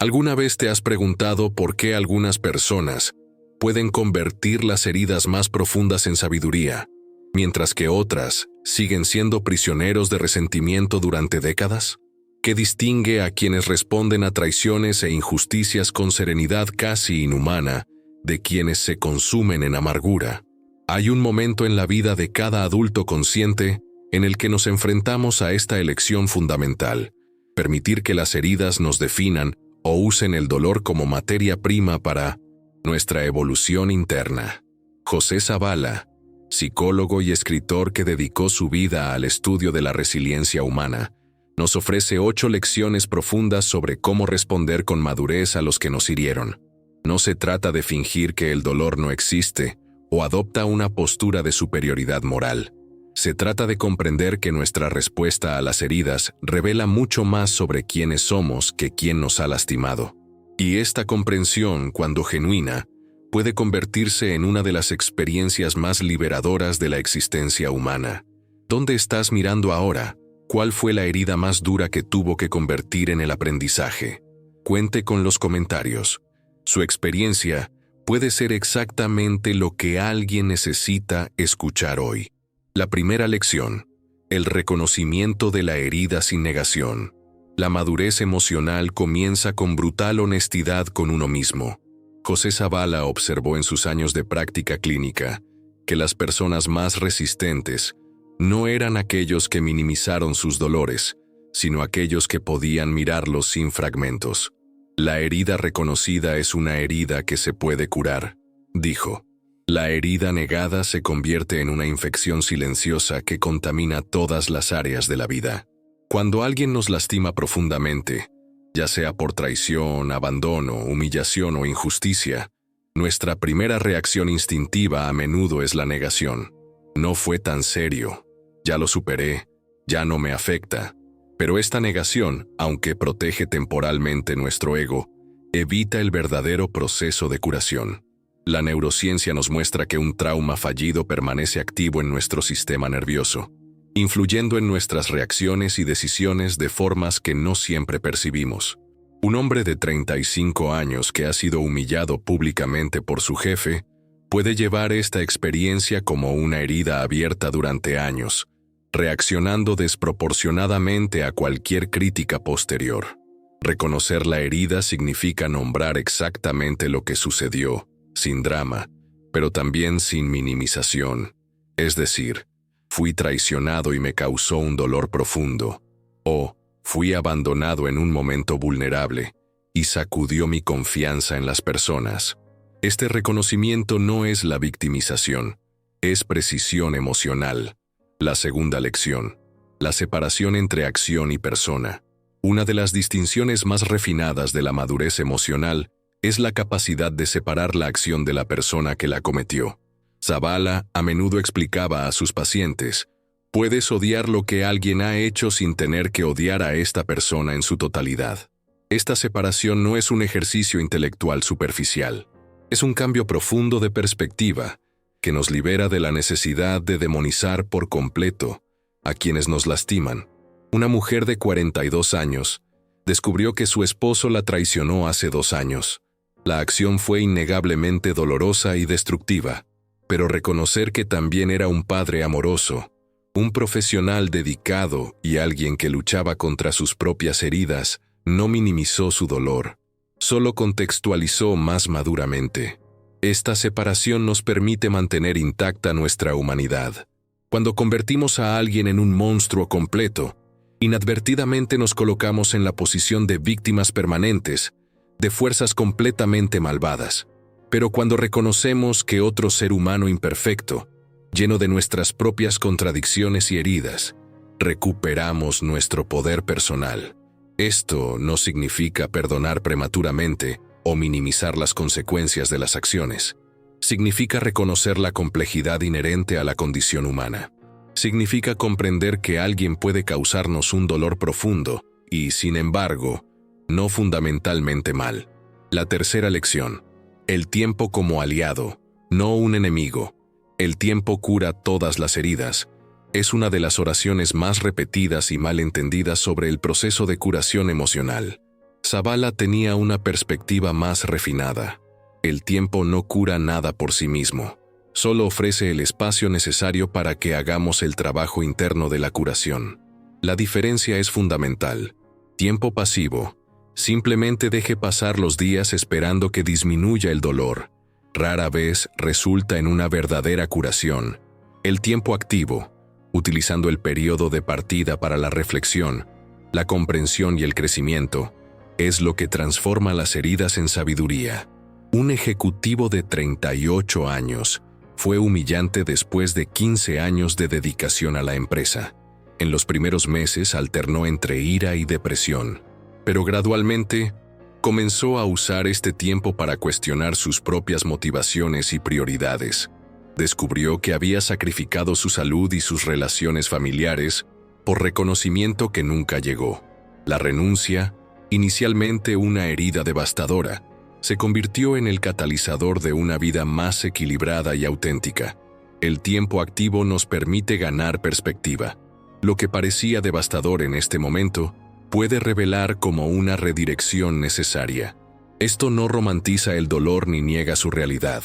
¿Alguna vez te has preguntado por qué algunas personas pueden convertir las heridas más profundas en sabiduría, mientras que otras siguen siendo prisioneros de resentimiento durante décadas? ¿Qué distingue a quienes responden a traiciones e injusticias con serenidad casi inhumana de quienes se consumen en amargura? Hay un momento en la vida de cada adulto consciente en el que nos enfrentamos a esta elección fundamental: permitir que las heridas nos definan o usen el dolor como materia prima para nuestra evolución interna. José Zavala, psicólogo y escritor que dedicó su vida al estudio de la resiliencia humana, nos ofrece 8 lecciones profundas sobre cómo responder con madurez a los que nos hirieron. No se trata de fingir que el dolor no existe o adopta una postura de superioridad moral. Se trata de comprender que nuestra respuesta a las heridas revela mucho más sobre quiénes somos que quién nos ha lastimado. Y esta comprensión, cuando genuina, puede convertirse en una de las experiencias más liberadoras de la existencia humana. ¿Dónde estás mirando ahora? ¿Cuál fue la herida más dura que tuvo que convertir en el aprendizaje? Cuente con los comentarios. Su experiencia puede ser exactamente lo que alguien necesita escuchar hoy. La primera lección: el reconocimiento de la herida sin negación. La madurez emocional comienza con brutal honestidad con uno mismo. José Zavala observó en sus años de práctica clínica que las personas más resistentes no eran aquellos que minimizaron sus dolores, sino aquellos que podían mirarlos sin fragmentos. La herida reconocida es una herida que se puede curar, dijo. La herida negada se convierte en una infección silenciosa que contamina todas las áreas de la vida. Cuando alguien nos lastima profundamente, ya sea por traición, abandono, humillación o injusticia, nuestra primera reacción instintiva a menudo es la negación. No fue tan serio, ya lo superé, ya no me afecta. Pero esta negación, aunque protege temporalmente nuestro ego, evita el verdadero proceso de curación. La neurociencia nos muestra que un trauma fallido permanece activo en nuestro sistema nervioso, influyendo en nuestras reacciones y decisiones de formas que no siempre percibimos. Un hombre de 35 años que ha sido humillado públicamente por su jefe puede llevar esta experiencia como una herida abierta durante años, reaccionando desproporcionadamente a cualquier crítica posterior. Reconocer la herida significa nombrar exactamente lo que sucedió, sin drama, pero también sin minimización. Es decir, fui traicionado y me causó un dolor profundo, o fui abandonado en un momento vulnerable y sacudió mi confianza en las personas. Este reconocimiento no es la victimización, es precisión emocional. La segunda lección: la separación entre acción y persona. Una de las distinciones más refinadas de la madurez emocional es la capacidad de separar la acción de la persona que la cometió. Zavala a menudo explicaba a sus pacientes: puedes odiar lo que alguien ha hecho sin tener que odiar a esta persona en su totalidad. Esta separación no es un ejercicio intelectual superficial. Es un cambio profundo de perspectiva que nos libera de la necesidad de demonizar por completo a quienes nos lastiman. Una mujer de 42 años descubrió que su esposo la traicionó hace 2 años. La acción fue innegablemente dolorosa y destructiva, pero reconocer que también era un padre amoroso, un profesional dedicado y alguien que luchaba contra sus propias heridas, no minimizó su dolor, solo contextualizó más maduramente. Esta separación nos permite mantener intacta nuestra humanidad. Cuando convertimos a alguien en un monstruo completo, inadvertidamente nos colocamos en la posición de víctimas permanentes, de fuerzas completamente malvadas. Pero cuando reconocemos que otro ser humano imperfecto, lleno de nuestras propias contradicciones y heridas, recuperamos nuestro poder personal. Esto no significa perdonar prematuramente o minimizar las consecuencias de las acciones. Significa reconocer la complejidad inherente a la condición humana. Significa comprender que alguien puede causarnos un dolor profundo y, sin embargo, no fundamentalmente mal. La tercera lección: el tiempo como aliado, no un enemigo. El tiempo cura todas las heridas. Es una de las oraciones más repetidas y mal entendidas sobre el proceso de curación emocional. Zavala tenía una perspectiva más refinada. El tiempo no cura nada por sí mismo, solo ofrece el espacio necesario para que hagamos el trabajo interno de la curación. La diferencia es fundamental. Tiempo pasivo. Simplemente deje pasar los días esperando que disminuya el dolor. Rara vez resulta en una verdadera curación. El tiempo activo, utilizando el periodo de partida para la reflexión, la comprensión y el crecimiento, es lo que transforma las heridas en sabiduría. Un ejecutivo de 38 años fue humillante después de 15 años de dedicación a la empresa. En los primeros meses alternó entre ira y depresión, pero gradualmente comenzó a usar este tiempo para cuestionar sus propias motivaciones y prioridades. Descubrió que había sacrificado su salud y sus relaciones familiares por reconocimiento que nunca llegó. La renuncia, inicialmente una herida devastadora, se convirtió en el catalizador de una vida más equilibrada y auténtica. El tiempo activo nos permite ganar perspectiva. Lo que parecía devastador en este momento puede revelar como una redirección necesaria. Esto no romantiza el dolor ni niega su realidad,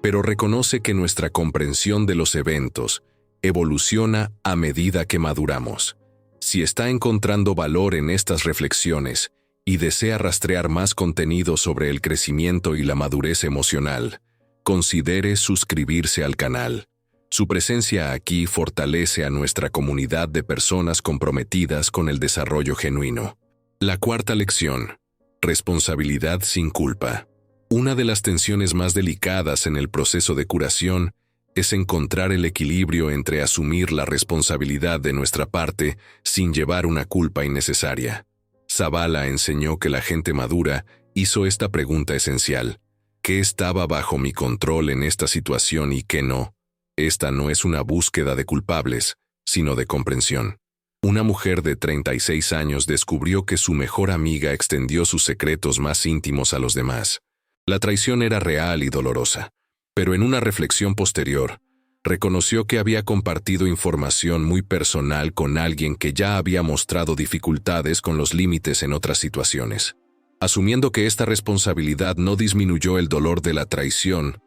pero reconoce que nuestra comprensión de los eventos evoluciona a medida que maduramos. Si está encontrando valor en estas reflexiones y desea rastrear más contenido sobre el crecimiento y la madurez emocional, considere suscribirse al canal. Su presencia aquí fortalece a nuestra comunidad de personas comprometidas con el desarrollo genuino. La cuarta lección: responsabilidad sin culpa. Una de las tensiones más delicadas en el proceso de curación es encontrar el equilibrio entre asumir la responsabilidad de nuestra parte sin llevar una culpa innecesaria. Zavala enseñó que la gente madura hizo esta pregunta esencial: ¿qué estaba bajo mi control en esta situación y qué no? Esta no es una búsqueda de culpables, sino de comprensión. Una mujer de 36 años descubrió que su mejor amiga extendió sus secretos más íntimos a los demás. La traición era real y dolorosa, pero en una reflexión posterior, reconoció que había compartido información muy personal con alguien que ya había mostrado dificultades con los límites en otras situaciones. Asumiendo que esta responsabilidad no disminuyó el dolor de la traición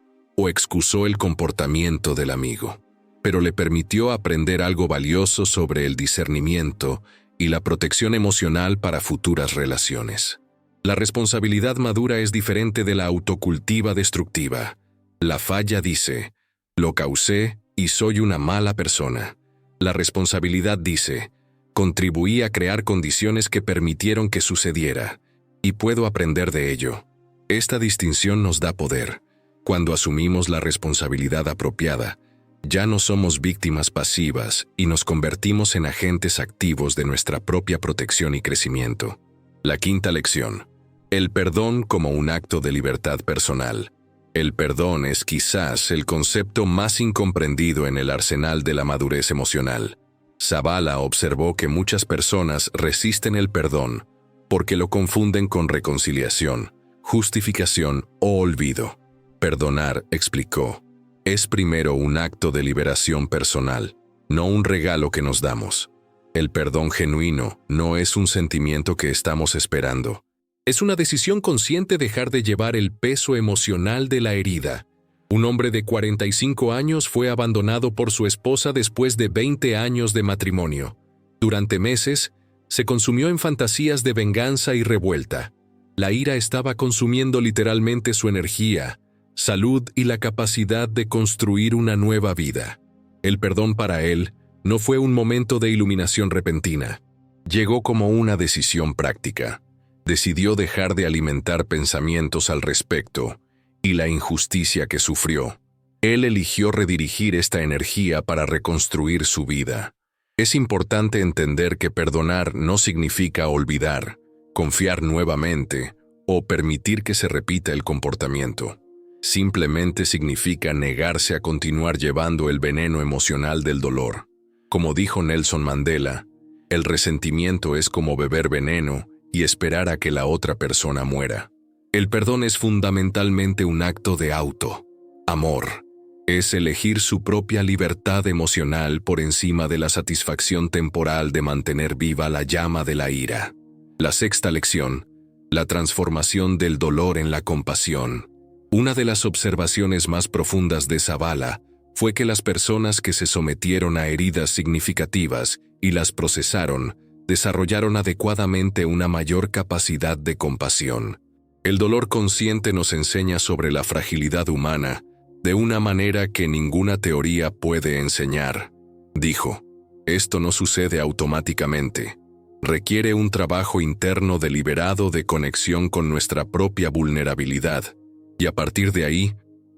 o excusó el comportamiento del amigo, pero le permitió aprender algo valioso sobre el discernimiento y la protección emocional para futuras relaciones. La responsabilidad madura es diferente de la autocultiva destructiva. La falla dice: lo causé y soy una mala persona. La responsabilidad dice: contribuí a crear condiciones que permitieron que sucediera, y puedo aprender de ello. Esta distinción nos da poder. Cuando asumimos la responsabilidad apropiada, ya no somos víctimas pasivas y nos convertimos en agentes activos de nuestra propia protección y crecimiento. La quinta lección: el perdón como un acto de libertad personal. El perdón es quizás el concepto más incomprendido en el arsenal de la madurez emocional. Zavala observó que muchas personas resisten el perdón porque lo confunden con reconciliación, justificación o olvido. Perdonar, explicó, es primero un acto de liberación personal, no un regalo que nos damos. El perdón genuino no es un sentimiento que estamos esperando. Es una decisión consciente dejar de llevar el peso emocional de la herida. Un hombre de 45 años fue abandonado por su esposa después de 20 años de matrimonio. Durante meses, se consumió en fantasías de venganza y revuelta. La ira estaba consumiendo literalmente su energía, salud y la capacidad de construir una nueva vida. El perdón para él no fue un momento de iluminación repentina. Llegó como una decisión práctica. Decidió dejar de alimentar pensamientos al respecto y la injusticia que sufrió. Él eligió redirigir esta energía para reconstruir su vida. Es importante entender que perdonar no significa olvidar, confiar nuevamente o permitir que se repita el comportamiento. Simplemente significa negarse a continuar llevando el veneno emocional del dolor. Como dijo Nelson Mandela, el resentimiento es como beber veneno y esperar a que la otra persona muera. El perdón es fundamentalmente un acto de amor. Es elegir su propia libertad emocional por encima de la satisfacción temporal de mantener viva la llama de la ira. La sexta lección: La transformación del dolor en la compasión. Una de las observaciones más profundas de Zavala fue que las personas que se sometieron a heridas significativas y las procesaron, desarrollaron adecuadamente una mayor capacidad de compasión. El dolor consciente nos enseña sobre la fragilidad humana de una manera que ninguna teoría puede enseñar. Dijo, esto no sucede automáticamente. Requiere un trabajo interno deliberado de conexión con nuestra propia vulnerabilidad, y a partir de ahí,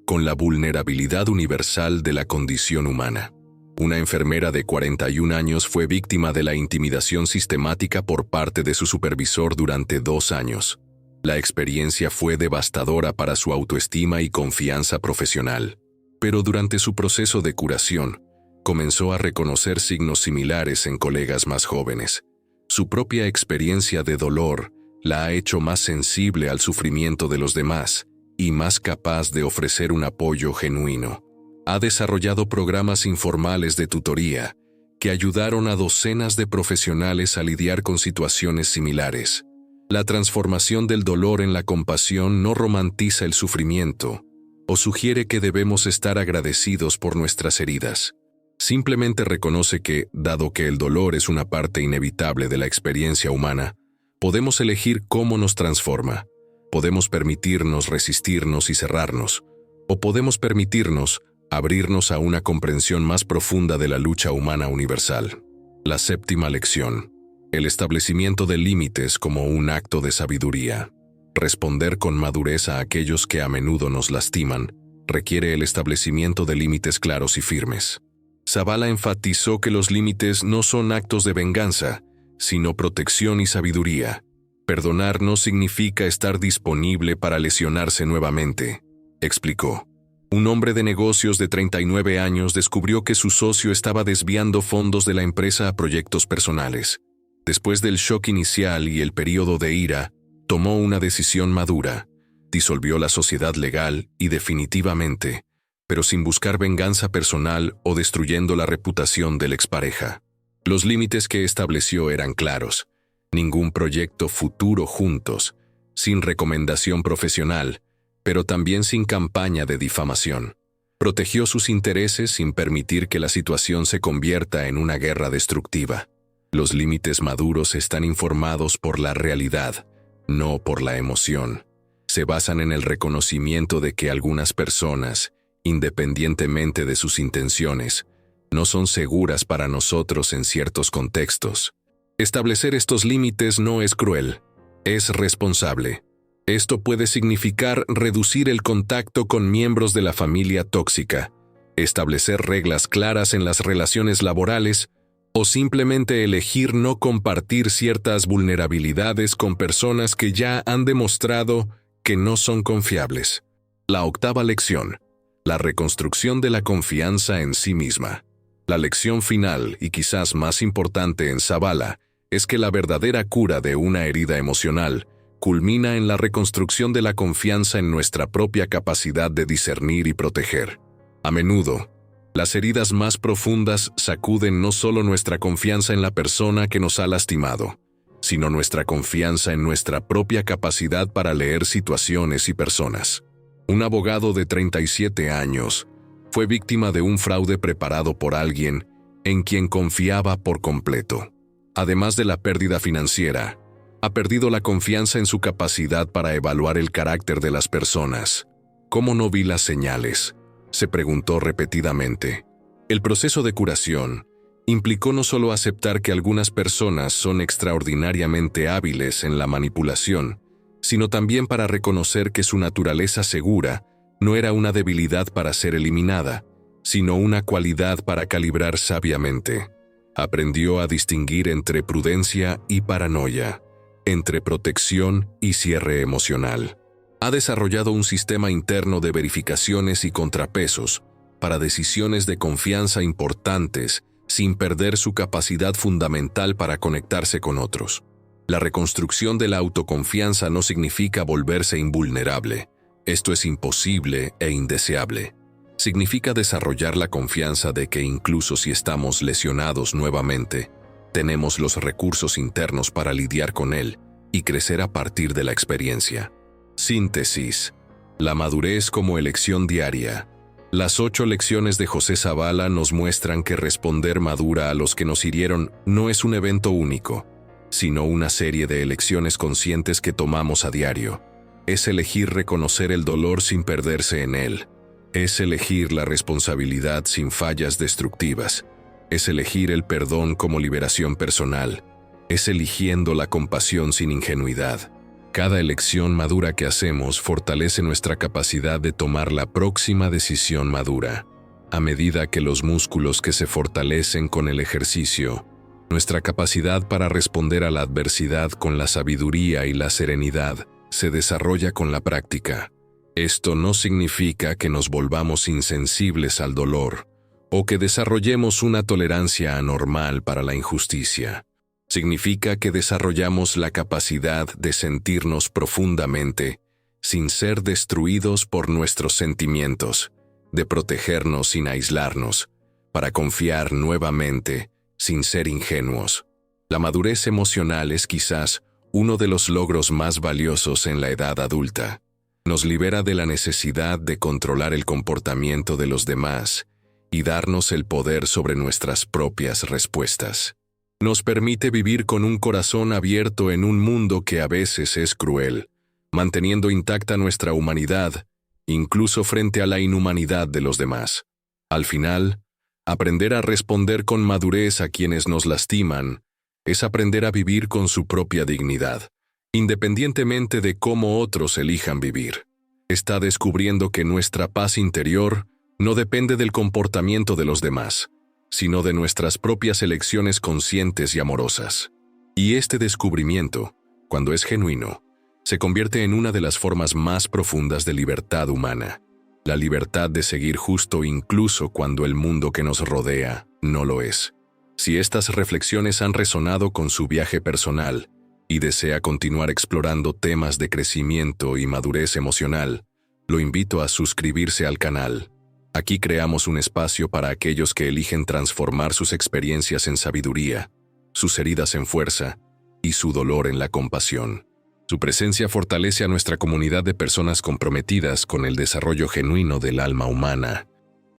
con la vulnerabilidad universal de la condición humana. Una enfermera de 41 años fue víctima de la intimidación sistemática por parte de su supervisor durante 2 años. La experiencia fue devastadora para su autoestima y confianza profesional, pero durante su proceso de curación, comenzó a reconocer signos similares en colegas más jóvenes. Su propia experiencia de dolor la ha hecho más sensible al sufrimiento de los demás y más capaz de ofrecer un apoyo genuino. Ha desarrollado programas informales de tutoría que ayudaron a docenas de profesionales a lidiar con situaciones similares. La transformación del dolor en la compasión no romantiza el sufrimiento o sugiere que debemos estar agradecidos por nuestras heridas. Simplemente reconoce que, dado que el dolor es una parte inevitable de la experiencia humana, podemos elegir cómo nos transforma. Podemos permitirnos resistirnos y cerrarnos, o podemos permitirnos abrirnos a una comprensión más profunda de la lucha humana universal. La séptima lección. El establecimiento de límites como un acto de sabiduría. Responder con madurez a aquellos que a menudo nos lastiman requiere el establecimiento de límites claros y firmes. Zavala enfatizó que los límites no son actos de venganza, sino protección y sabiduría. Perdonar no significa estar disponible para lesionarse nuevamente, explicó. Un hombre de negocios de 39 años descubrió que su socio estaba desviando fondos de la empresa a proyectos personales. Después del shock inicial y el periodo de ira, tomó una decisión madura. Disolvió la sociedad legal y definitivamente, pero sin buscar venganza personal o destruyendo la reputación de la expareja. Los límites que estableció eran claros. Ningún proyecto futuro juntos, sin recomendación profesional, pero también sin campaña de difamación. Protegió sus intereses sin permitir que la situación se convierta en una guerra destructiva. Los límites maduros están informados por la realidad, no por la emoción. Se basan en el reconocimiento de que algunas personas, independientemente de sus intenciones, no son seguras para nosotros en ciertos contextos. Establecer estos límites no es cruel, es responsable. Esto puede significar reducir el contacto con miembros de la familia tóxica, establecer reglas claras en las relaciones laborales o simplemente elegir no compartir ciertas vulnerabilidades con personas que ya han demostrado que no son confiables. La octava lección. La reconstrucción de la confianza en sí misma. La lección final, y quizás más importante en Zavala, es que la verdadera cura de una herida emocional culmina en la reconstrucción de la confianza en nuestra propia capacidad de discernir y proteger. A menudo, las heridas más profundas sacuden no solo nuestra confianza en la persona que nos ha lastimado, sino nuestra confianza en nuestra propia capacidad para leer situaciones y personas. Un abogado de 37 años fue víctima de un fraude preparado por alguien en quien confiaba por completo. Además de la pérdida financiera, ha perdido la confianza en su capacidad para evaluar el carácter de las personas. ¿Cómo no vi las señales?, se preguntó repetidamente. El proceso de curación implicó no solo aceptar que algunas personas son extraordinariamente hábiles en la manipulación, sino también para reconocer que su naturaleza segura no era una debilidad para ser eliminada, sino una cualidad para calibrar sabiamente. Aprendió a distinguir entre prudencia y paranoia, entre protección y cierre emocional. Ha desarrollado un sistema interno de verificaciones y contrapesos para decisiones de confianza importantes sin perder su capacidad fundamental para conectarse con otros. La reconstrucción de la autoconfianza no significa volverse invulnerable. Esto es imposible e indeseable. Significa desarrollar la confianza de que incluso si estamos lesionados nuevamente, tenemos los recursos internos para lidiar con él y crecer a partir de la experiencia. Síntesis. La madurez como elección diaria. Las 8 lecciones de José Zavala nos muestran que responder madura a los que nos hirieron no es un evento único, sino una serie de elecciones conscientes que tomamos a diario. Es elegir reconocer el dolor sin perderse en él. Es elegir la responsabilidad sin fallas destructivas. Es elegir el perdón como liberación personal. Es eligiendo la compasión sin ingenuidad. Cada elección madura que hacemos fortalece nuestra capacidad de tomar la próxima decisión madura. A medida que los músculos que se fortalecen con el ejercicio, nuestra capacidad para responder a la adversidad con la sabiduría y la serenidad se desarrolla con la práctica. Esto no significa que nos volvamos insensibles al dolor o que desarrollemos una tolerancia anormal para la injusticia. Significa que desarrollamos la capacidad de sentirnos profundamente, sin ser destruidos por nuestros sentimientos, de protegernos sin aislarnos, para confiar nuevamente, sin ser ingenuos. La madurez emocional es quizás uno de los logros más valiosos en la edad adulta. Nos libera de la necesidad de controlar el comportamiento de los demás y darnos el poder sobre nuestras propias respuestas. Nos permite vivir con un corazón abierto en un mundo que a veces es cruel, manteniendo intacta nuestra humanidad, incluso frente a la inhumanidad de los demás. Al final, aprender a responder con madurez a quienes nos lastiman es aprender a vivir con su propia dignidad, independientemente de cómo otros elijan vivir. Está descubriendo que nuestra paz interior no depende del comportamiento de los demás, sino de nuestras propias elecciones conscientes y amorosas. Y este descubrimiento, cuando es genuino, se convierte en una de las formas más profundas de libertad humana, la libertad de seguir justo incluso cuando el mundo que nos rodea no lo es. Si estas reflexiones han resonado con su viaje personal y desea continuar explorando temas de crecimiento y madurez emocional, lo invito a suscribirse al canal. Aquí creamos un espacio para aquellos que eligen transformar sus experiencias en sabiduría, sus heridas en fuerza y su dolor en la compasión. Su presencia fortalece a nuestra comunidad de personas comprometidas con el desarrollo genuino del alma humana